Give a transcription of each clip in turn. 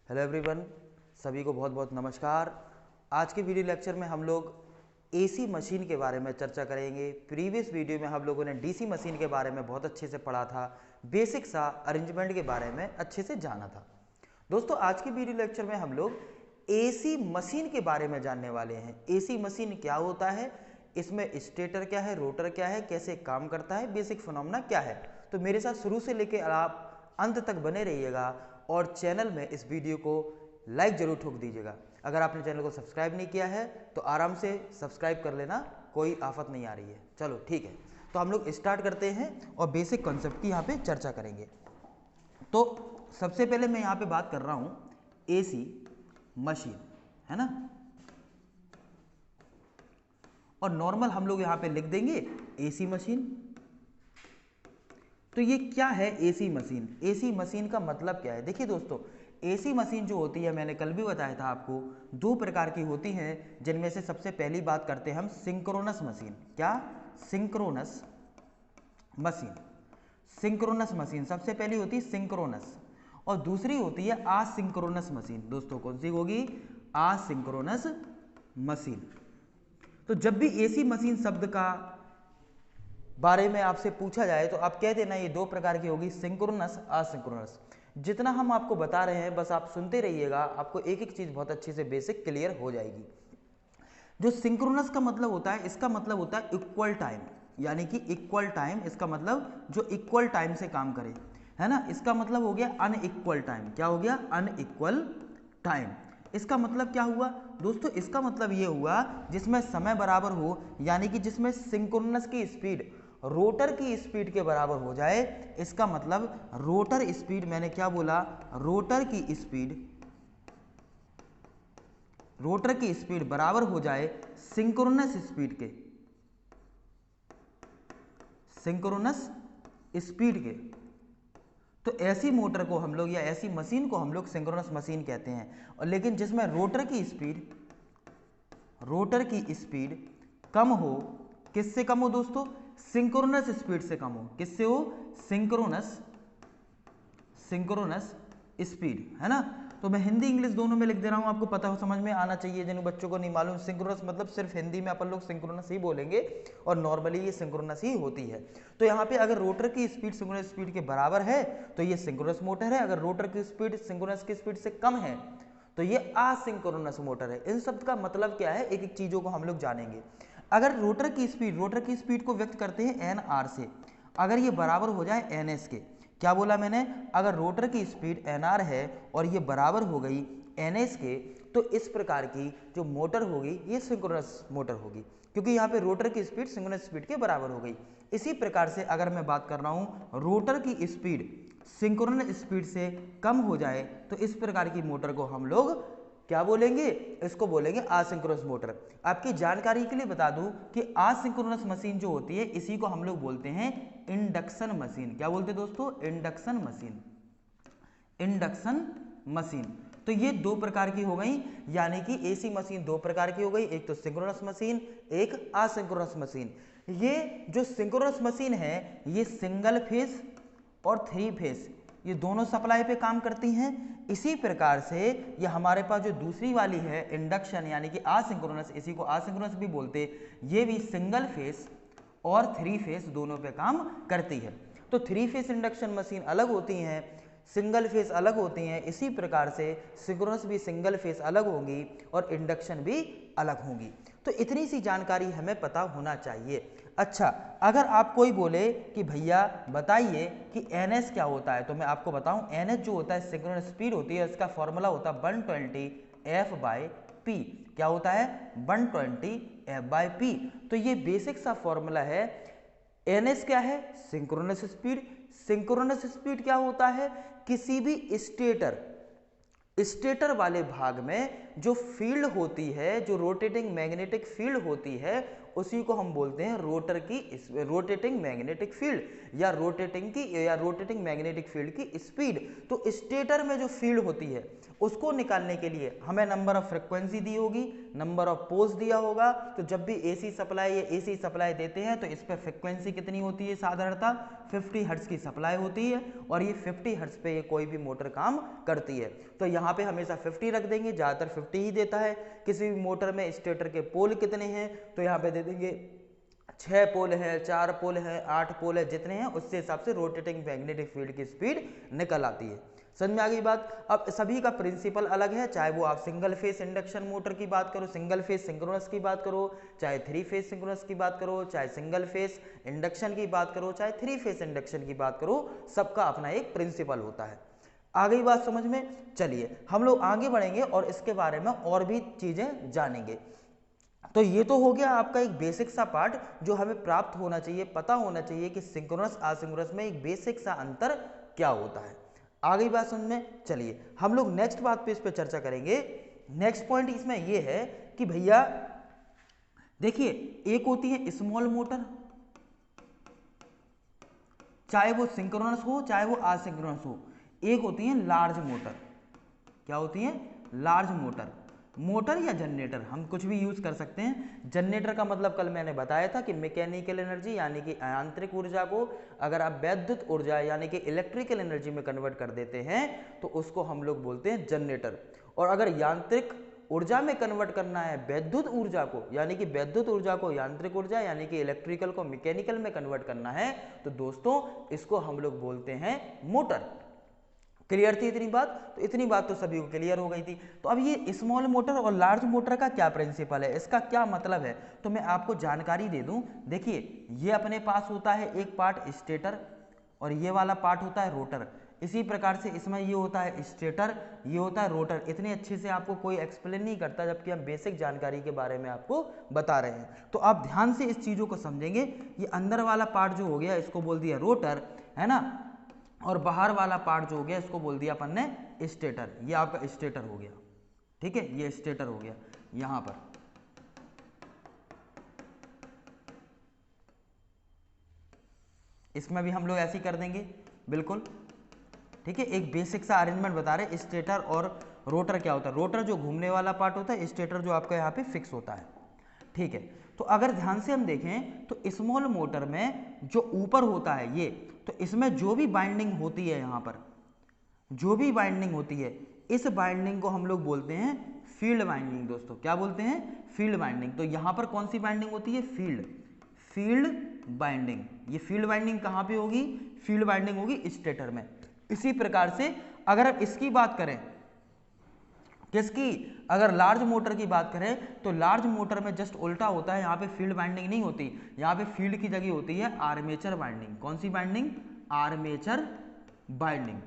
Hello everyone, सभी को बहुत बहुत नमस्कार। आज के वीडियो लेक्चर में हम लोग एसी मशीन के बारे में चर्चा करेंगे। प्रीवियस वीडियो में हम लोगों ने डीसी मशीन के बारे में बहुत अच्छे से पढ़ा था, बेसिक सा अरेंजमेंट के बारे में अच्छे से जाना था। दोस्तों, आज के वीडियो लेक्चर में हम लोग एसी मशीन के बारे में जानने वाले हैं। एसी मशीन क्या होता है, इसमें स्टेटर क्या है, रोटर क्या है, कैसे काम करता है, बेसिक फिनोमेना क्या है। तो मेरे साथ शुरू से लेकर आप अंत तक बने रहिएगा और चैनल में इस वीडियो को लाइक जरूर ठोक दीजिएगा। अगर आपने चैनल को सब्सक्राइब नहीं किया है तो आराम से सब्सक्राइब कर लेना, कोई आफत नहीं आ रही है। चलो ठीक है, तो हम लोग स्टार्ट करते हैं और बेसिक कॉन्सेप्ट की यहाँ पे चर्चा करेंगे। तो सबसे पहले मैं यहाँ पे बात कर रहा हूँ एसी मशीन, है ना। और नॉर्मल हम लोग यहाँ पे लिख देंगे एसी मशीन। तो ये क्या है एसी मशीन? एसी मशीन का मतलब क्या है? देखिए दोस्तों, एसी मशीन जो होती है, मैंने कल भी बताया था आपको, दो प्रकार की होती हैं, जिनमें से सबसे पहली बात करते हैं हम सिंक्रोनस मशीन। क्या? Synchronous machine. सिंक्रोनस मशीन सबसे पहली होती है सिंक्रोनस, और दूसरी होती है आसिंक्रोनस मशीन। दोस्तों, कौन सी होगी? आसिंक्रोनस मशीन। तो जब भी एसी मशीन शब्द का बारे में आपसे पूछा जाए तो आप कह देना ये दो प्रकार की होगी, सिंक्रोनस, असिंक्रोनस। जितना हम आपको बता रहे हैं बस आप सुनते रहिएगा, आपको एक एक चीज बहुत अच्छे से बेसिक क्लियर हो जाएगी। जो सिंक्रोनस का मतलब होता है, इसका मतलब होता है इक्वल टाइम, यानी कि इक्वल टाइम। इसका मतलब जो इक्वल टाइम से काम करे, है ना। इसका मतलब हो गया अनइक्वल टाइम। क्या हो गया? Unequal time. इसका मतलब क्या हुआ दोस्तों? इसका मतलब ये हुआ जिसमें समय बराबर हो, यानी कि जिसमें सिंक्रोनस की स्पीड रोटर की स्पीड के बराबर हो जाए। इसका मतलब रोटर स्पीड, मैंने क्या बोला? रोटर की स्पीड, रोटर की स्पीड बराबर हो जाए सिंक्रोनस स्पीड के, सिंक्रोनस स्पीड के। तो ऐसी मोटर को हम लोग या ऐसी मशीन को हम लोग सिंक्रोनस मशीन कहते हैं। और लेकिन जिसमें रोटर की स्पीड, रोटर की स्पीड कम हो, किससे कम हो दोस्तों? सिंक्रोनस स्पीड से कम हो। किससे हो? सिंक्रोनस, सिंक्रोनस स्पीड, है ना। तो मैं हिंदी इंग्लिश दोनों में लिख दे रहा हूं, आपको पता हो, समझ में आना चाहिए। जिन बच्चों को नहीं मालूम, सिंक्रोनस मतलब सिर्फ हिंदी में अपन लोग सिंक्रोनस ही बोलेंगे और नॉर्मली ये सिंक्रोनस ही होती है। तो यहाँ पे अगर रोटर की स्पीड सिंक्रोनस स्पीड के बराबर है तो ये सिंक्रोनस मोटर है। अगर रोटर की स्पीड सिंक्रोनस की स्पीड से कम है तो ये असिंक्रोनस मोटर है। इन सब का मतलब क्या है, एक एक चीजों को हम लोग जानेंगे। अगर रोटर की स्पीड को व्यक्त करते हैं एन आर से, अगर ये बराबर हो जाए एन एस के। क्या बोला मैंने? अगर रोटर की स्पीड एन आर है और ये बराबर हो गई एन एस के, तो इस प्रकार की जो मोटर होगी ये सिंक्रोनस मोटर होगी, क्योंकि यहाँ पे रोटर की स्पीड सिंक्रोनस स्पीड के बराबर हो गई। इसी प्रकार से अगर मैं बात कर रहा हूँ रोटर की स्पीड सिंक्रोनस स्पीड से कम हो जाए तो इस प्रकार की मोटर को हम लोग क्या बोलेंगे? इसको बोलेंगे असिंक्रोनस मोटर। आपकी जानकारी के लिए बता दूं कि असिंक्रोनस मशीन जो होती है इसी को हम लोग बोलते हैं इंडक्शन मशीन। क्या बोलते हैं दोस्तों? Induction machine, induction machine. तो ये दो प्रकार की हो गई, यानी कि एसी मशीन दो प्रकार की हो गई, एक तो सिंक्रोनस मशीन, एक असिंक्रोनस मशीन। ये जो सिंक्रोनस मशीन है ये सिंगल फेज और थ्री फेज ये दोनों सप्लाई पे काम करती हैं। इसी प्रकार से ये हमारे पास जो दूसरी वाली है इंडक्शन, यानी कि असिंक्रोनस, इसी को असिंक्रोनस भी बोलते, ये भी सिंगल फेज और थ्री फेज दोनों पे काम करती है। तो थ्री फेज इंडक्शन मशीन अलग होती हैं, सिंगल फेज अलग होती हैं। इसी प्रकार से सिंक्रोनस भी सिंगल फेज अलग होंगी और इंडक्शन भी अलग होंगी। तो इतनी सी जानकारी हमें पता होना चाहिए। अच्छा, अगर आप कोई बोले कि भैया बताइए कि NS क्या होता है, तो मैं आपको बताऊं NS जो होता है सिंक्रोनस स्पीड होती है, इसका फॉर्मूला होता है 120 F/P। क्या होता है? 120 F/P। तो ये बेसिक सा फॉर्मूला है। NS क्या है? Synchronous speed. सिंक्रोनस स्पीड क्या होता है? किसी भी स्टेटर वाले भाग में जो फील्ड होती है, जो रोटेटिंग मैग्नेटिक फील्ड होती है, उसी को हम बोलते हैं रोटेटिंग मैग्नेटिक फील्ड या रोटेटिंग मैग्नेटिक फील्ड की स्पीड। तो स्टेटर में जो फील्ड होती है उसको निकालने के लिए हमें नंबर ऑफ फ्रीक्वेंसी दी होगी, नंबर ऑफ पोल्स दिया होगा। तो जब भी एसी सप्लाई या एसी सप्लाई देते हैं तो इस पर फ्रिक्वेंसी कितनी होती है, साधारणतः 50 हर्ट्ज की सप्लाई होती है और ये 50 हर्ट्ज पे ये कोई भी मोटर काम करती है। तो यहाँ पे हमेशा 50 रख देंगे, ज़्यादातर 50 ही देता है। किसी भी मोटर में स्टेटर के पोल कितने हैं तो यहाँ पे दे देंगे 6 पोल है, 4 पोल है, 8 पोल है, जितने हैं उससे हिसाब से रोटेटिंग मैग्नेटिक फील्ड की स्पीड निकल आती है। समझ में आ गई बात। अब सभी का प्रिंसिपल अलग है, चाहे वो आप सिंगल फेस इंडक्शन मोटर की बात करो, सिंगल फेस सिंक्रोनस की बात करो, चाहे 3 फेस सिंक्रोनस की बात करो, चाहे सिंगल फेस इंडक्शन की बात करो, चाहे 3 फेस इंडक्शन की बात करो, सबका अपना एक प्रिंसिपल होता है। आ गई बात समझ में। चलिए हम लोग आगे बढ़ेंगे और इसके बारे में और भी चीजें जानेंगे। तो ये तो हो गया आपका एक बेसिक सा पार्ट जो हमें प्राप्त होना चाहिए, पता होना चाहिए कि सिंक्रोनस असिंक्रोनस में एक बेसिक सा अंतर क्या होता है। आ गई बात समझ में। चलिए हम लोग नेक्स्ट बात पे इस पे चर्चा करेंगे। नेक्स्ट पॉइंट इसमें ये है कि भैया देखिए, एक होती है स्मॉल मोटर, चाहे वो सिंक्रोनस हो चाहे वो असिंक्रोनस हो। एक होती है लार्ज मोटर। क्या होती है? Large motor. मोटर या जनरेटर हम कुछ भी यूज कर सकते हैं। जनरेटर का मतलब कल मैंने बताया था कि मैकेनिकल एनर्जी यानी कि यांत्रिक ऊर्जा को अगर आप वैद्युत ऊर्जा यानी कि इलेक्ट्रिकल एनर्जी में कन्वर्ट कर देते हैं तो उसको हम लोग बोलते हैं जनरेटर। और अगर यांत्रिक ऊर्जा में कन्वर्ट करना है वैद्युत ऊर्जा को, यानी कि वैद्युत ऊर्जा को यांत्रिक ऊर्जा यानी कि इलेक्ट्रिकल को मैकेनिकल में कन्वर्ट करना है, तो दोस्तों इसको हम लोग बोलते हैं मोटर। क्लियर थी इतनी बात? तो इतनी बात तो सभी को क्लियर हो गई थी। तो अब ये स्मॉल मोटर और लार्ज मोटर का क्या प्रिंसिपल है, इसका क्या मतलब है, तो मैं आपको जानकारी दे दूं। देखिए ये अपने पास होता है एक पार्ट स्टेटर और ये वाला पार्ट होता है रोटर। इसी प्रकार से इसमें ये होता है स्टेटर, ये होता है रोटर। इतने अच्छे से आपको कोई एक्सप्लेन नहीं करता, जबकि हम बेसिक जानकारी के बारे में आपको बता रहे हैं। तो आप ध्यान से इस चीजों को समझेंगे। ये अंदर वाला पार्ट जो हो गया इसको बोल दिया रोटर, है ना, और बाहर वाला पार्ट जो हो गया इसको बोल दिया अपन ने स्टेटर। ये आपका स्टेटर हो गया, ठीक है, ये स्टेटर हो गया। यहां पर इसमें भी हम लोग ऐसे ही कर देंगे, बिल्कुल ठीक है। एक बेसिक सा अरेंजमेंट बता रहे, स्टेटर और रोटर क्या होता है। रोटर जो घूमने वाला पार्ट होता है, स्टेटर जो आपका यहाँ पे फिक्स होता है, ठीक है। तो अगर ध्यान से हम देखें तो स्मॉल मोटर में जो ऊपर होता है ये, तो इसमें जो भी बाइंडिंग होती है, यहाँ पर जो भी बाइंडिंग होती है, इस बाइंडिंग को हम लोग बोलते हैं फील्ड बाइंडिंग। दोस्तों क्या बोलते हैं? Field binding. तो यहाँ पर कौन सी बाइंडिंग होती है? Field binding. ये फील्ड बाइंडिंग कहाँ पे होगी? फील्ड बाइंडिंग होगी स्टेटर में। इसी प्रकार से अगर हम इसकी बात करें, किसकी? अगर लार्ज मोटर की बात करें तो लार्ज मोटर में जस्ट उल्टा होता है। यहाँ पे फील्ड बाइंडिंग नहीं होती, यहाँ पे फील्ड की जगह होती है आर्मेचर बाइंडिंग। कौन सी बाइंडिंग? Armature binding.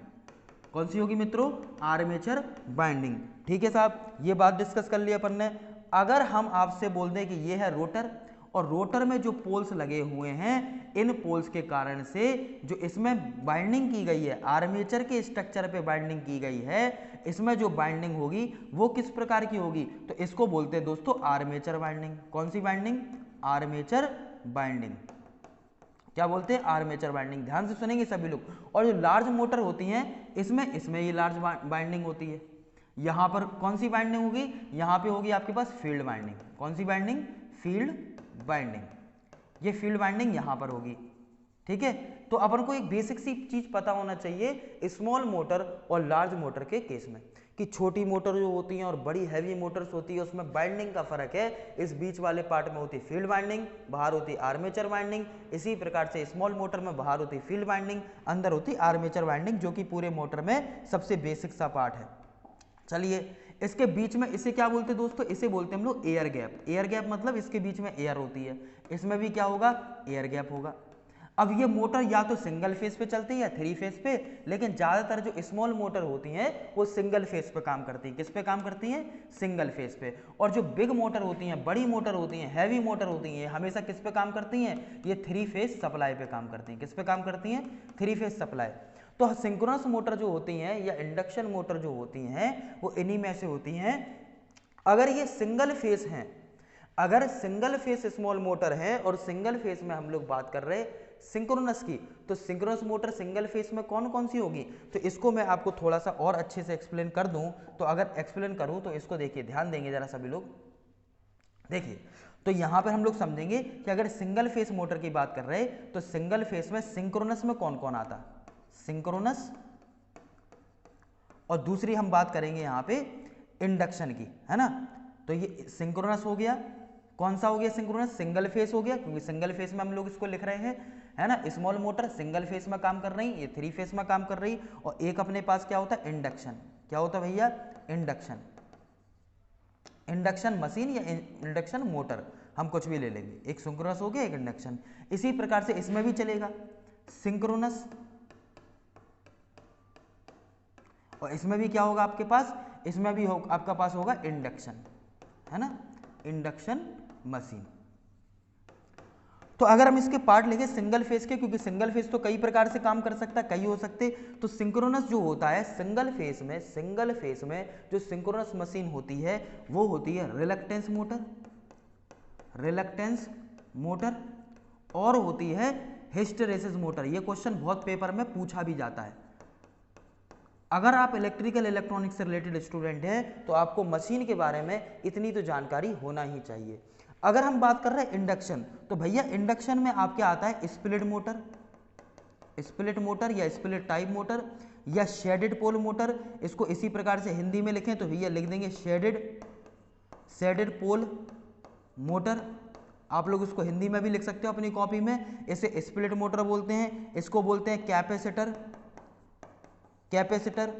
कौन सी होगी मित्रों? Armature binding. ठीक है साहब, ये बात डिस्कस कर ली अपन ने। अगर हम आपसे बोल दें कि ये है रोटर और रोटर में जो पोल्स लगे हुए हैं, इन पोल्स के कारण से जो इसमें बाइंडिंग की गई है, आर्मेचर के स्ट्रक्चर पे बाइंडिंग की गई है, इसमें जो बाइंडिंग होगी वो किस प्रकार की होगी? तो इसको बोलते हैं दोस्तों आर्मेचर बाइंडिंग। कौन सी बाइंडिंग? Armature binding. क्या बोलते हैं? Armature binding. ध्यान से सुनेंगे सभी लोग। और जो लार्ज मोटर होती हैं इसमें ये लार्ज बाइंडिंग होती है। यहाँ पर कौन सी बाइंडिंग होगी? यहाँ पे होगी आपके पास फील्ड बाइंडिंग। कौन सी बाइंडिंग? Field binding. ये फील्ड बाइंडिंग यहाँ पर होगी, ठीक है। तो अपन को एक बेसिक सी चीज पता होना चाहिए स्मॉल मोटर और लार्ज मोटर के केस में, कि छोटी मोटर जो होती हैं और बड़ी हैवी मोटर्स होती है उसमें बाइंडिंग का फर्क है। इस बीच वाले पार्ट में होती है फील्ड बाइंडिंग, बाहर होती है आर्मेचर बाइंडिंग। इसी प्रकार से स्मॉल मोटर में बाहर होती है फील्ड बाइंडिंग, अंदर होती है आर्मेचर बाइंडिंग, जो कि पूरे मोटर में सबसे बेसिक सा पार्ट है। चलिए इसके बीच में इसे क्या बोलते हैं दोस्तों? इसे बोलते हैं हम लोग एयर गैप। एयर गैप मतलब इसके बीच में एयर होती है, इसमें भी क्या होगा? एयर गैप होगा। अब ये मोटर या तो सिंगल फेस पे चलती है या 3 फेस पे, लेकिन ज्यादातर जो स्मॉल मोटर होती हैं वो सिंगल फेस पे काम करती हैं। किस पे काम करती हैं? सिंगल फेस पे। और जो बिग मोटर होती हैं, बड़ी मोटर होती हैं, हैवी मोटर होती हैं, हमेशा किस पे काम करती हैं? ये 3 फेस सप्लाई पे काम करती हैं। किस पे काम करती हैं? 3 फेस सप्लाई। तो सिंक्रोनस मोटर जो होती हैं या इंडक्शन मोटर जो होती हैं वो इन्हीं में से होती हैं। अगर ये सिंगल फेस हैं, अगर सिंगल फेस स्मॉल मोटर है और सिंगल फेस में हम लोग बात कर रहे हैं सिंक्रोनस की, तो सिंक्रोनस मोटर सिंगल फेस में कौन कौन सी होगी? तो इसको मैं आपको थोड़ा सा और अच्छे से एक्सप्लेन कर दूं। तो अगर एक्सप्लेन करूं तो इसको देखिए, ध्यान देंगे जरा सभी लोग। देखिए, तो यहां पर हम लोग समझेंगे कि अगर सिंगल फेस मोटर की बात कर रहे हैं तो सिंगल फेस में सिंक्रोनस में कौन कौन आता, सिंक्रोनस, और दूसरी हम बात करेंगे यहां पे इंडक्शन की, है ना। तो ये सिंक्रोनस हो गया, कौन सा हो गया सिंक्रोनस, सिंगल फेस हो गया, क्योंकि सिंगल फेस में हम लोग इसको लिख रहे हैं, है ना। स्मॉल मोटर सिंगल फेस में काम कर रही, ये 3 फेस में काम कर रही, और एक अपने पास क्या होता है, इंडक्शन, क्या होता है भैया, इंडक्शन, इंडक्शन मशीन या इंडक्शन मोटर, हम कुछ भी ले लेंगे, एक सिंक्रोनस हो गया, एक इंडक्शन। इसी प्रकार से इसमें भी चलेगा सिंक्रोनस, और इसमें भी क्या होगा आपके पास, इसमें भी आपका पास होगा इंडक्शन, है ना, इंडक्शन मशीन। तो अगर हम इसके पार्ट लेंगे सिंगल फेस के, क्योंकि सिंगल फेस तो कई प्रकार से काम कर सकता है, कई हो सकते, तो सिंक्रोनस जो होता है सिंगल फेस में जो सिंक्रोनस मशीन होती है वो होती है रिलक्टेंस मोटर, रिलक्टेंस मोटर, और होती है हिस्टैरिसीस मोटर। ये क्वेश्चन बहुत पेपर में पूछा भी जाता है। अगर आप इलेक्ट्रिकल इलेक्ट्रॉनिक्स से रिलेटेड स्टूडेंट हैं तो आपको मशीन के बारे में इतनी तो जानकारी होना ही चाहिए। अगर हम बात कर रहे हैं इंडक्शन, तो भैया इंडक्शन में आपके आता है स्प्लिट मोटर, स्प्लिट मोटर या स्प्लिट टाइप मोटर या शेडेड पोल मोटर। इसको इसी प्रकार से हिंदी में लिखें तो भैया लिख देंगे शेडेड पोल मोटर। आप लोग इसको हिंदी में भी लिख सकते हो अपनी कॉपी में, इसे स्प्लिट मोटर बोलते हैं, इसको बोलते हैं कैपेसिटर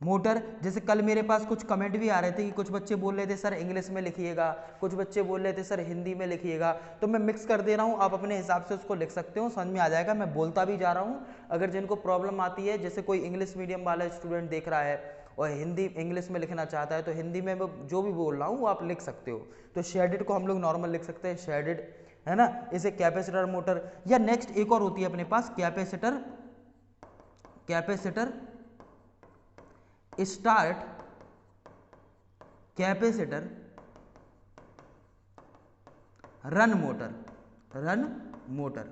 मोटर। जैसे कल मेरे पास कुछ कमेंट भी आ रहे थे कि कुछ बच्चे बोल रहे थे सर इंग्लिश में लिखिएगा, कुछ बच्चे बोल रहे थे सर हिंदी में लिखिएगा, तो मैं मिक्स कर दे रहा हूँ, आप अपने हिसाब से उसको लिख सकते हो, समझ में आ जाएगा। मैं बोलता भी जा रहा हूँ, अगर जिनको प्रॉब्लम आती है, जैसे कोई इंग्लिश मीडियम वाला स्टूडेंट देख रहा है और हिंदी इंग्लिश में लिखना चाहता है, तो हिंदी में जो भी बोल रहा हूँ वो आप लिख सकते हो। तो शेडेड को हम लोग नॉर्मल लिख सकते हैं, शेडेड, है ना। इसे कैपेसिटर मोटर, या नेक्स्ट एक और होती है अपने पास capacitor start capacitor run motor.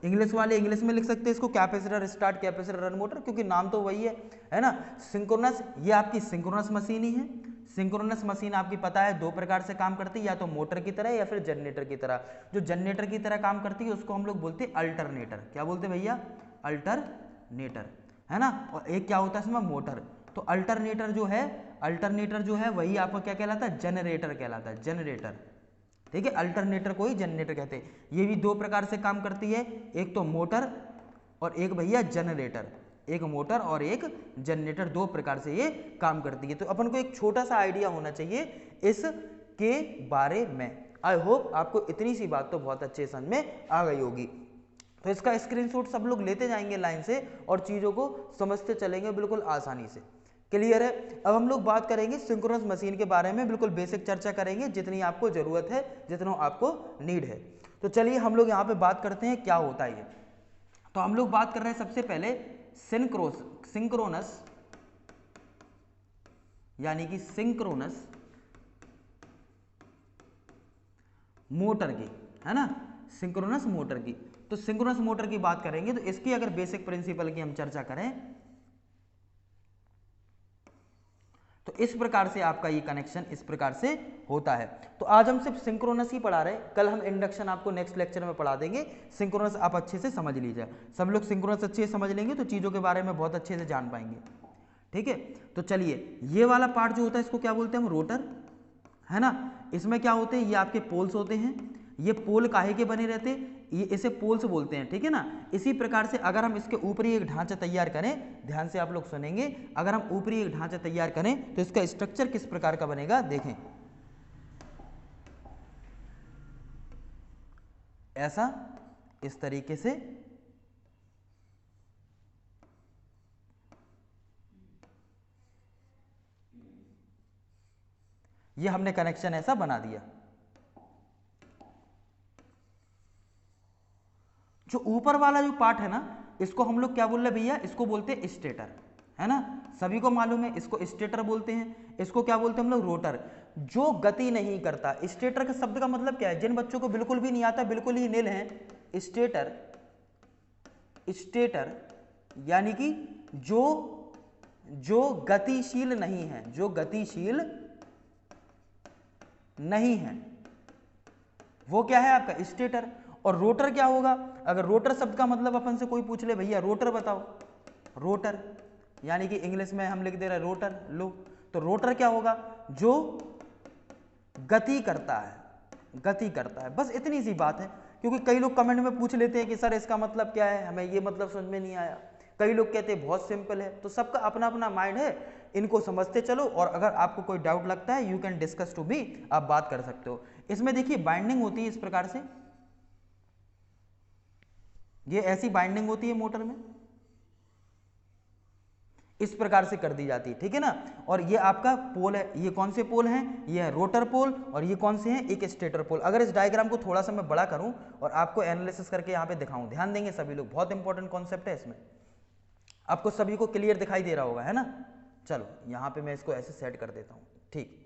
English वाले इंग्लिश में लिख सकते हैं इसको capacitor start capacitor run motor, क्योंकि नाम तो वही है ना। सिंक्रोनस, ये आपकी सिंक्रोनस मशीन ही है। सिंक्रोनस मशीन आपकी पता है दो प्रकार से काम करती है, या तो मोटर की तरह या फिर जनरेटर की तरह। जो जनरेटर की तरह काम करती है उसको हम लोग बोलते हैं अल्टरनेटर। क्या बोलते हैं भैया, अल्टरनेटर, है ना। और एक क्या होता है इसमें, मोटर। तो अल्टरनेटर जो है वही आपका क्या कहलाता है, जनरेटर कहलाता है, जनरेटर। ठीक है, अल्टरनेटर को ही जनरेटर कहते हैं। ये भी दो प्रकार से काम करती है, एक तो मोटर और एक भैया जनरेटर। एक मोटर और एक जनरेटर, दो प्रकार से ये काम करती है। तो अपन को एक छोटा सा आइडिया होना चाहिए इसके बारे में। आई होप आपको इतनी सी बात तो बहुत अच्छे समझ में आ गई होगी। तो इसका स्क्रीनशॉट सब लोग लेते जाएंगे लाइन से और चीज़ों को समझते चलेंगे बिल्कुल आसानी से। क्लियर है। अब हम लोग बात करेंगे सिंक्रोनस मशीन के बारे में, बिल्कुल बेसिक चर्चा करेंगे, जितनी आपको जरूरत है, जितना आपको नीड है। तो चलिए हम लोग यहाँ पे बात करते हैं क्या होता है ये। तो हम लोग बात कर रहे हैं सबसे पहले सिंक्रोनस यानी कि सिंक्रोनस मोटर की, है ना, सिंक्रोनस मोटर की। तो सिंक्रोनस मोटर की बात करेंगे तो इसकी अगर बेसिक प्रिंसिपल की हम चर्चा करें तो इस प्रकार से आपका ये कनेक्शन इस प्रकार से होता है। तो आज हम सिर्फ सिंक्रोनस ही पढ़ा रहे हैं, कल हम इंडक्शन आपको नेक्स्ट लेक्चर में पढ़ा देंगे। सिंक्रोनस आप अच्छे से समझ लीजिए, सब लोग सिंक्रोनस अच्छे से समझ लेंगे तो चीज़ों के बारे में बहुत अच्छे से जान पाएंगे। ठीक है, तो चलिए ये वाला पार्ट जो होता है इसको क्या बोलते हैं हम, रोटर, है ना। इसमें क्या होते हैं, ये आपके पोल्स होते हैं। ये पोल काहे के बने रहते, ये इसे पोल्स बोलते हैं, ठीक है ना। इसी प्रकार से अगर हम इसके ऊपरी एक ढांचा तैयार करें, ध्यान से आप लोग सुनेंगे, अगर हम ऊपरी एक ढांचा तैयार करें तो इसका स्ट्रक्चर किस प्रकार का बनेगा, देखें ऐसा, इस तरीके से। ये हमने कनेक्शन ऐसा बना दिया। जो ऊपर वाला जो पार्ट है ना, इसको हम लोग क्या बोल रहे हैं भैया, इसको बोलते हैं स्टेटर, है ना। सभी को मालूम है इसको स्टेटर बोलते हैं। इसको क्या बोलते हैं हम लोग, रोटर, जो गति नहीं करता। स्टेटर का शब्द का मतलब क्या है, जिन बच्चों को बिल्कुल भी नहीं आता, बिल्कुल ही नील है, स्टेटर यानी कि जो गतिशील नहीं है, जो गतिशील नहीं है, वो क्या है आपका स्टेटर। और रोटर क्या होगा, अगर रोटर शब्द का मतलब अपन से कोई पूछ ले भैया रोटर बताओ, रोटर यानी कि इंग्लिश में हम लिख दे रहे हैं रोटर, लो तो रोटर क्या होगा, जो गति करता है, गति करता है, बस इतनी सी बात है। क्योंकि कई लोग कमेंट में पूछ लेते हैं कि सर इसका मतलब क्या है, हमें ये मतलब समझ में नहीं आया, कई लोग कहते हैं बहुत सिंपल है। तो सबका अपना अपना माइंड है, इनको समझते चलो, और अगर आपको कोई डाउट लगता है you can discuss to me, आप बात कर सकते हो। इसमें देखिए बाइंडिंग होती है इस प्रकार से, ये ऐसी बाइंडिंग होती है मोटर में, इस प्रकार से कर दी जाती है, ठीक है ना। और ये आपका पोल है, ये कौन से पोल हैं, ये है रोटर पोल, और ये कौन से हैं, एक स्टेटर पोल। अगर इस डायग्राम को थोड़ा सा मैं बड़ा करूं और आपको एनालिसिस करके यहाँ पे दिखाऊं, ध्यान देंगे सभी लोग, बहुत इंपॉर्टेंट कॉन्सेप्ट है इसमें, आपको सभी को क्लियर दिखाई दे रहा होगा, है ना। चलो यहाँ पे मैं इसको ऐसे सेट कर देता हूँ, ठीक।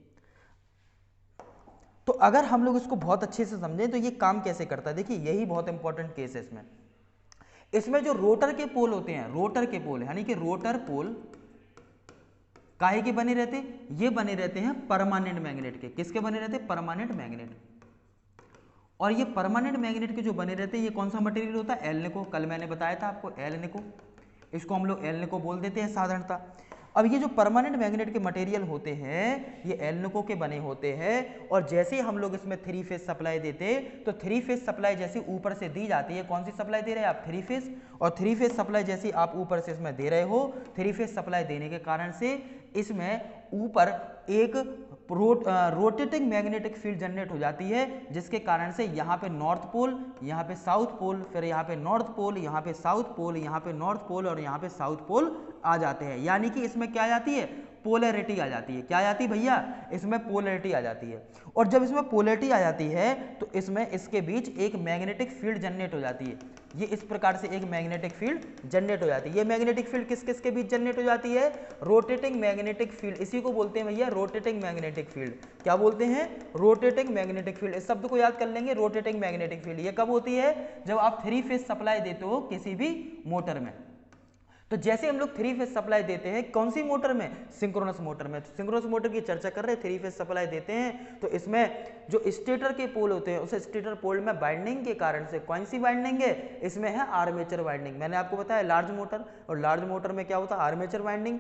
तो अगर हम लोग इसको बहुत अच्छे से समझें तो ये काम कैसे करता है, देखिए यही बहुत इंपॉर्टेंट केस है इसमें। इसमें जो रोटर के पोल होते हैं, रोटर के पोल यानी कि रोटर पोल काहे के बने रहते, ये बने रहते हैं परमानेंट मैग्नेट के। किसके बने रहते, परमानेंट मैग्नेट। और ये परमानेंट मैग्नेट के जो बने रहते हैं, ये कौन सा मटेरियल होता है, एल्निको। कल मैंने बताया था आपको एल्निको, इसको हम लोग एल्निको बोल देते हैं साधारणतः। अब ये जो परमानेंट मैग्नेट के मटेरियल होते हैं ये एल्निको के बने होते हैं, और जैसे ही हम लोग इसमें 3 फेज सप्लाई देते तो 3 फेज सप्लाई जैसे ऊपर से दी जाती है, कौन सी सप्लाई दे रहे हैं आप, 3 फेज। और 3 फेज सप्लाई जैसी आप ऊपर से इसमें दे रहे हो, 3 फेज सप्लाई देने के कारण से इसमें ऊपर एक रोटेटिंग मैग्नेटिक फील्ड जनरेट हो जाती है, जिसके कारण से यहाँ पे नॉर्थ पोल, यहाँ पे साउथ पोल, फिर यहाँ पे नॉर्थ पोल, यहाँ पे साउथ पोल, यहाँ पे नॉर्थ पोल और यहाँ पे साउथ पोल आ जाते हैं। यानी कि इसमें क्या आ जाती है, पोलैरिटी आ जाती है। क्या आ जाती है भैया, इसमें पोलैरिटी आ जाती है। और जब इसमें पोलैरिटी आ जाती है तो इसमें इसके बीच एक मैग्नेटिक फील्ड जनरेट हो जाती है। ये इस प्रकार से एक मैग्नेटिक फील्ड जनरेट हो जाती है। ये मैग्नेटिक फील्ड किस किस के बीच जनरेट हो जाती है, रोटेटिंग मैग्नेटिक फील्ड, इसी को बोलते हैं भैया रोटेटिंग मैग्नेटिक फील्ड। क्या बोलते हैं, रोटेटिंग मैग्नेटिक फील्ड। इस शब्द को याद कर लेंगे, रोटेटिंग मैग्नेटिक फील्ड। ये कब होती है, जब आप 3 फेज सप्लाई देते हो किसी भी मोटर में। तो जैसे हम लोग 3 फेज सप्लाई देते हैं कौन सी मोटर में, सिंक्रोनस मोटर में। तो सिंक्रोनस मोटर की चर्चा कर रहे हैं, 3 फेज सप्लाई देते हैं तो इसमें जो स्टेटर के पोल होते हैं उस स्टेटर पोल में बाइंडिंग के कारण से, कौन सी बाइंडिंग है, इसमें है आर्मेचर बाइंडिंग। मैंने आपको बताया लार्ज मोटर, और लार्ज मोटर में क्या होता है, आर्मेचर बाइंडिंग।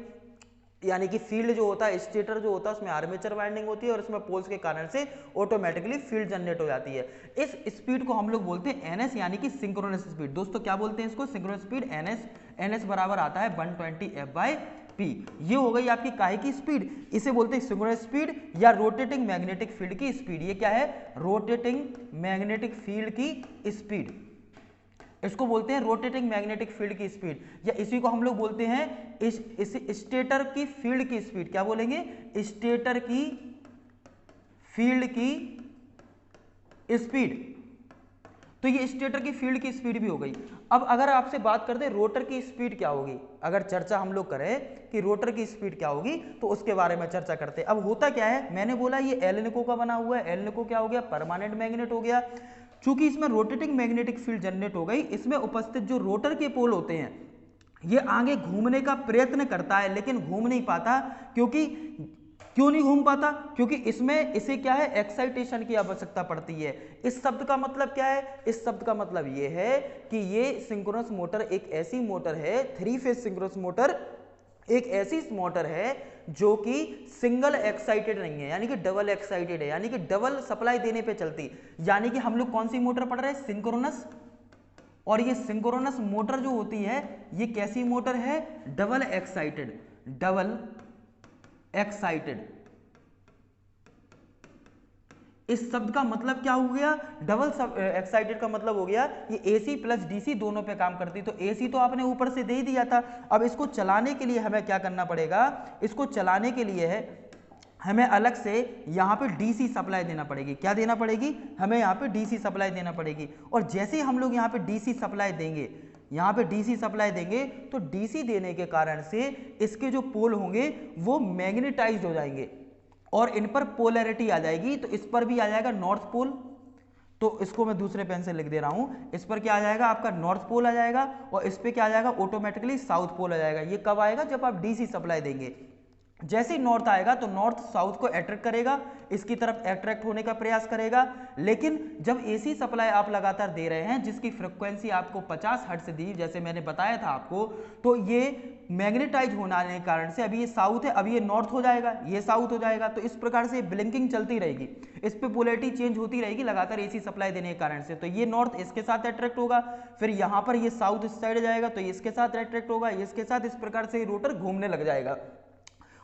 यानी कि फील्ड जो होता है, स्टेटर जो होता है उसमें आर्मेचर वाइंडिंग होती है और इसमें पोल्स के कारण से ऑटोमेटिकली फील्ड जनरेट हो जाती है। इस स्पीड को हम लोग बोलते हैं एनएस, यानी कि सिंक्रोनस स्पीड। दोस्तों क्या बोलते हैं इसको, सिंक्रोनस स्पीड, एनएस। एनएस बराबर आता है 120 F/P। ये हो गई आपकी काहे की स्पीड, इसे बोलते हैं सिंक्रोनस स्पीड या रोटेटिंग मैग्नेटिक फील्ड की स्पीड। ये क्या है, रोटेटिंग मैग्नेटिक फील्ड की स्पीड, इसको बोलते हैं रोटेटिंग मैग्नेटिक फील्ड की स्पीड, या इसी को हम लोग बोलते हैं इस स्टेटर की फील्ड की स्पीड। क्या बोलेंगे, स्टेटर की फील्ड की स्पीड। तो ये स्टेटर की फील्ड की स्पीड भी हो गई। अब अगर आपसे बात करते हैं रोटर की स्पीड क्या होगी, अगर चर्चा हम लोग करें कि रोटर की स्पीड क्या होगी तो उसके बारे में चर्चा करते हैं। अब होता क्या है, मैंने बोला ये एल्निको का बना हुआ है, एल्निको क्या हो गया, परमानेंट मैग्नेट हो गया। चूंकि इसमें रोटेटिंग मैग्नेटिक फील्ड जनरेट हो गई, इसमें उपस्थित जो रोटर के पोल होते हैं ये आगे घूमने का प्रयत्न करता है लेकिन घूम नहीं पाता। क्यों नहीं घूम पाता, क्योंकि इसमें इसे क्या है, एक्साइटेशन की आवश्यकता पड़ती है। इस शब्द का मतलब क्या है, इस शब्द का मतलब ये है कि ये सिंक्रोनस मोटर एक ऐसी मोटर है, 3 फेज सिंक्रोनस मोटर एक ऐसी मोटर है जो कि सिंगल एक्साइटेड नहीं है, यानी कि डबल एक्साइटेड है, यानी कि डबल सप्लाई देने पे चलती। यानी कि हम लोग कौन सी मोटर पढ़ रहे हैं, सिंक्रोनस। और ये सिंक्रोनस मोटर जो होती है ये कैसी मोटर है, डबल एक्साइटेड, डबल एक्साइटेड। इस शब्द का मतलब क्या हो गया, डबल एक्साइटेड का मतलब हो गया ये एसी प्लस डीसी दोनों पे काम करती। तो एसी तो आपने ऊपर से दे ही दिया था, अब इसको चलाने के लिए हमें क्या करना पड़ेगा, इसको चलाने के लिए है हमें अलग से यहाँ पे डीसी सप्लाई देना पड़ेगी। क्या देना पड़ेगी, हमें यहाँ पे डीसी सप्लाई देना पड़ेगी। और जैसे ही हम लोग यहाँ पे डीसी सप्लाई देंगे, यहाँ पे डीसी सप्लाई देंगे तो डीसी देने के कारण से इसके जो पोल होंगे वो मैग्नेटाइज्ड हो जाएंगे और इन पर पोलैरिटी आ जाएगी। तो इस पर भी आ जाएगा नॉर्थ पोल, तो इसको मैं दूसरे पेन से लिख दे रहा हूं, इस पर क्या आ जाएगा आपका नॉर्थ पोल आ जाएगा और इस पे क्या आ जाएगा ऑटोमेटिकली साउथ पोल आ जाएगा। ये कब आएगा, जब आप डीसी सप्लाई देंगे। जैसे ही नॉर्थ आएगा तो नॉर्थ साउथ को अट्रैक्ट करेगा, इसकी तरफ अट्रैक्ट होने का प्रयास करेगा। लेकिन जब एसी सप्लाई आप लगातार दे रहे हैं जिसकी फ्रिक्वेंसी आपको 50 हर्ट्ज से दी, जैसे मैंने बताया था आपको, तो ये मैग्नेटाइज होने के कारण से अभी ये साउथ है, अभी ये नॉर्थ हो जाएगा, ये साउथ हो जाएगा। तो इस प्रकार से ब्लिंकिंग चलती रहेगी, इस पे पोलैरिटी चेंज होती रहेगी लगातार एसी सप्लाई देने के कारण से। तो ये नॉर्थ इसके साथ अट्रैक्ट होगा, फिर यहाँ पर ये साउथ इस साइड जाएगा तो इसके साथ अट्रैक्ट होगा, इसके साथ, इस प्रकार से रोटर घूमने लग जाएगा।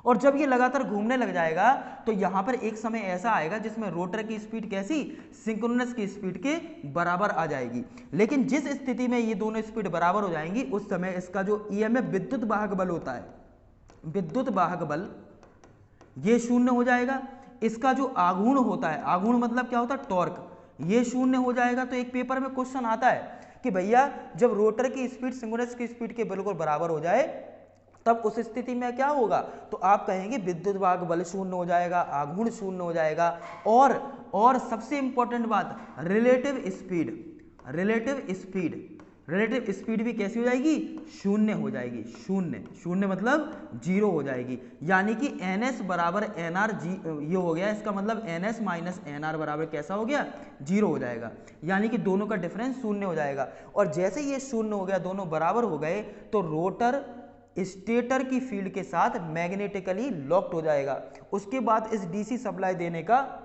और जब ये लगातार घूमने लग जाएगा तो यहां पर एक समय ऐसा आएगा जिसमें रोटर की स्पीड कैसी, सिंक्रोनस की स्पीड के बराबर आ जाएगी। लेकिन जिस स्थिति में ये दोनों स्पीड बराबर हो जाएंगी उस समय इसका जो ईएमएफ विद्युत वाहक बल होता है, विद्युत वाहक बल, ये शून्य हो जाएगा। इसका जो आघूर्ण होता है, आघूर्ण मतलब क्या होता है, टॉर्क, ये शून्य हो जाएगा। तो एक पेपर में क्वेश्चन आता है कि भैया जब रोटर की स्पीड सिंक्रोनस की स्पीड के बिल्कुल बराबर हो जाए तब उस स्थिति में क्या होगा, तो आप कहेंगे विद्युत वाहक बल शून्य हो जाएगा, आघूर्ण शून्य हो जाएगा। और सबसे इंपॉर्टेंट बात, रिलेटिव स्पीड, रिलेटिव स्पीड भी कैसी हो जाएगी, शून्य हो जाएगी। शून्य मतलब जीरो हो जाएगी। यानी कि ns बराबर nr, ये हो गया, इसका मतलब ns माइनस nr बराबर कैसा हो गया, जीरो हो जाएगा। यानी कि दोनों का डिफरेंस शून्य हो जाएगा। और जैसे ये शून्य हो गया, दोनों बराबर हो गए, तो रोटर स्टेटर की फील्ड के साथ मैग्नेटिकली लॉक्ड हो जाएगा। उसके बाद इस डीसी सप्लाई देने का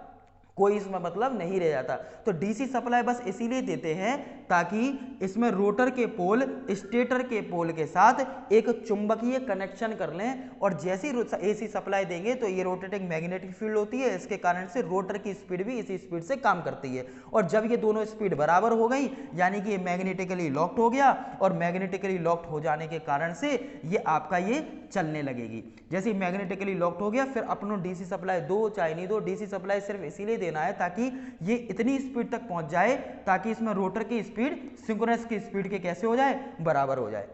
कोई इसमें मतलब नहीं रह जाता। तो डीसी सप्लाई बस इसीलिए देते हैं ताकि इसमें रोटर के पोल स्टेटर के पोल के साथ एक चुंबकीय कनेक्शन कर लें, और जैसी एसी सप्लाई देंगे तो ये रोटेटिंग मैग्नेटिक फील्ड होती है, इसके कारण से रोटर की स्पीड भी इसी स्पीड से काम करती है। और जब ये दोनों स्पीड बराबर हो गई यानी कि ये मैग्नेटिकली लॉक्ड हो गया, और मैग्नेटिकली लॉक्ड हो जाने के कारण से ये आपका ये चलने लगेगी। जैसे मैग्नेटिकली लॉक्ड हो गया, फिर अपनों डीसी सप्लाई दो चाहे नहीं दो, डीसी सप्लाई सिर्फ इसीलिए देना है ताकि ये इतनी स्पीड तक पहुंच जाए ताकि इसमें रोटर की स्पीड सिंक्रोनस की स्पीड के कैसे हो जाए, बराबर हो जाए।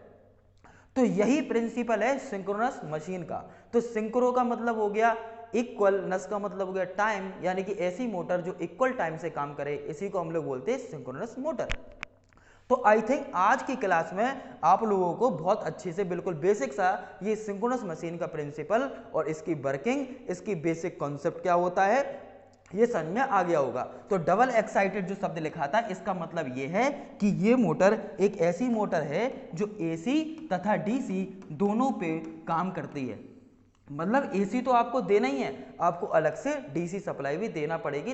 तो यही प्रिंसिपल है सिंक्रोनस मशीन का। तो सिंक्रो का मतलब हो गया इक्वल, नस का मतलब हो गया टाइम, यानी कि ऐसी मोटर जो इक्वल टाइम से काम करे, इसी को हम लोग बोलते हैं सिंक्रोनस मोटर। तो आई थिंक आज की क्लास में आप लोगों को बहुत अच्छे से बिल्कुल बेसिक सा ये सिंक्रोनस मशीन का प्रिंसिपल और इसकी वर्किंग, इसकी बेसिक कॉन्सेप्ट क्या होता है, ये समझ में आ गया होगा। तो डबल एक्साइटेड जो शब्द लिखा था, इसका मतलब ये है कि ये मोटर एक ऐसी मोटर है जो एसी तथा डीसी दोनों पे काम करती है। मतलब एसी तो आपको देना ही है, आपको अलग से डीसी सप्लाई भी देना पड़ेगी।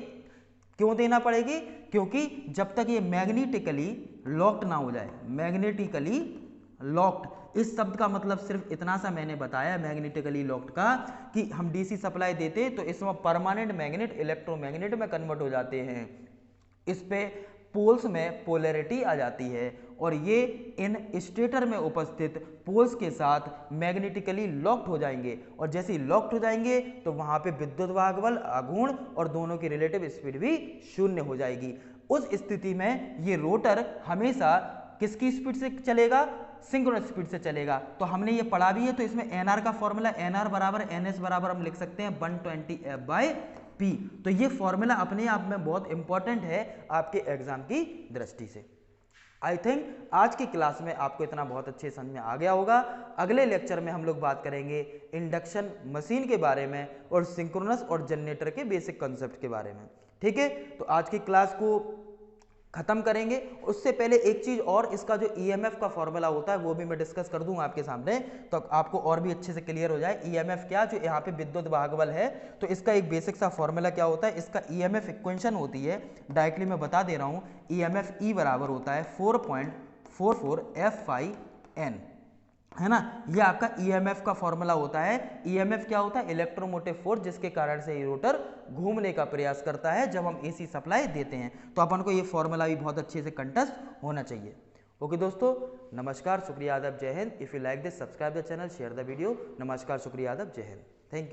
क्यों देना पड़ेगी, क्योंकि जब तक ये मैग्नेटिकली लॉक्ड ना हो जाए, मैग्नेटिकली लॉक्ड, इस शब्द का मतलब सिर्फ इतना सा मैंने बताया मैग्नेटिकली लॉक्ड का, कि हम डीसी सप्लाई देते तो इसमें परमानेंट मैग्नेट इलेक्ट्रोमैग्नेट में कन्वर्ट हो जाते हैं, इस पे पोल्स में पोलैरिटी आ जाती है, और ये इन स्टेटर में उपस्थित पोल्स के साथ मैग्नेटिकली लॉक्ड हो जाएंगे। और जैसे ही लॉक्ड हो जाएंगे तो वहां पे विद्युत वाहक बल, आघूर्ण और दोनों की रिलेटिव स्पीड भी शून्य हो जाएगी। उस स्थिति में ये रोटर हमेशा किसकी स्पीड से चलेगा, सिंक्रोनस स्पीड से चलेगा। तो हमने ये पढ़ा भी है। तो इसमें एनआर का फॉर्मूला, एनआर बराबर एनएस बराबर हम लिख सकते हैं 120F/P। तो ये फॉर्मूला अपने आप में बहुत इंपॉर्टेंट है आपके एग्जाम की दृष्टि से। आई थिंक आज की क्लास में आपको इतना बहुत अच्छे समझ में आ गया होगा। अगले लेक्चर में हम लोग बात करेंगे इंडक्शन मशीन के बारे में और सिंक्रोनस और जनरेटर के बेसिक कॉन्सेप्ट के बारे में। ठीक है, तो आज की क्लास को खत्म करेंगे। उससे पहले एक चीज और, इसका जो ईएमएफ का फॉर्मूला होता है वो भी मैं डिस्कस कर दूंगा आपके सामने, तो आपको और भी अच्छे से क्लियर हो जाए। ईएमएफ क्या, जो यहाँ पे विद्युत वाहक बल है, तो इसका एक बेसिक सा फॉर्मूला क्या होता है, इसका ईएमएफ इक्वेशन होती है, डायरेक्टली मैं बता दे रहा हूँ। ईएमएफ ई बराबर होता है 4.44F/N, है ना। ये आपका ईएमएफ का फॉर्मूला होता है। ईएमएफ क्या होता है, इलेक्ट्रोमोटिव फोर्स, जिसके कारण से ये रोटर घूमने का प्रयास करता है जब हम एसी सप्लाई देते हैं। तो अपन को ये फॉर्मूला भी बहुत अच्छे से कंठस्थ होना चाहिए। ओके दोस्तों, नमस्कार, शुक्रिया, आदाब, जय Hind. If you like this, subscribe the channel, share the video. नमस्कार, शुक्रिया, आदाब, जय हिंद। Thank you.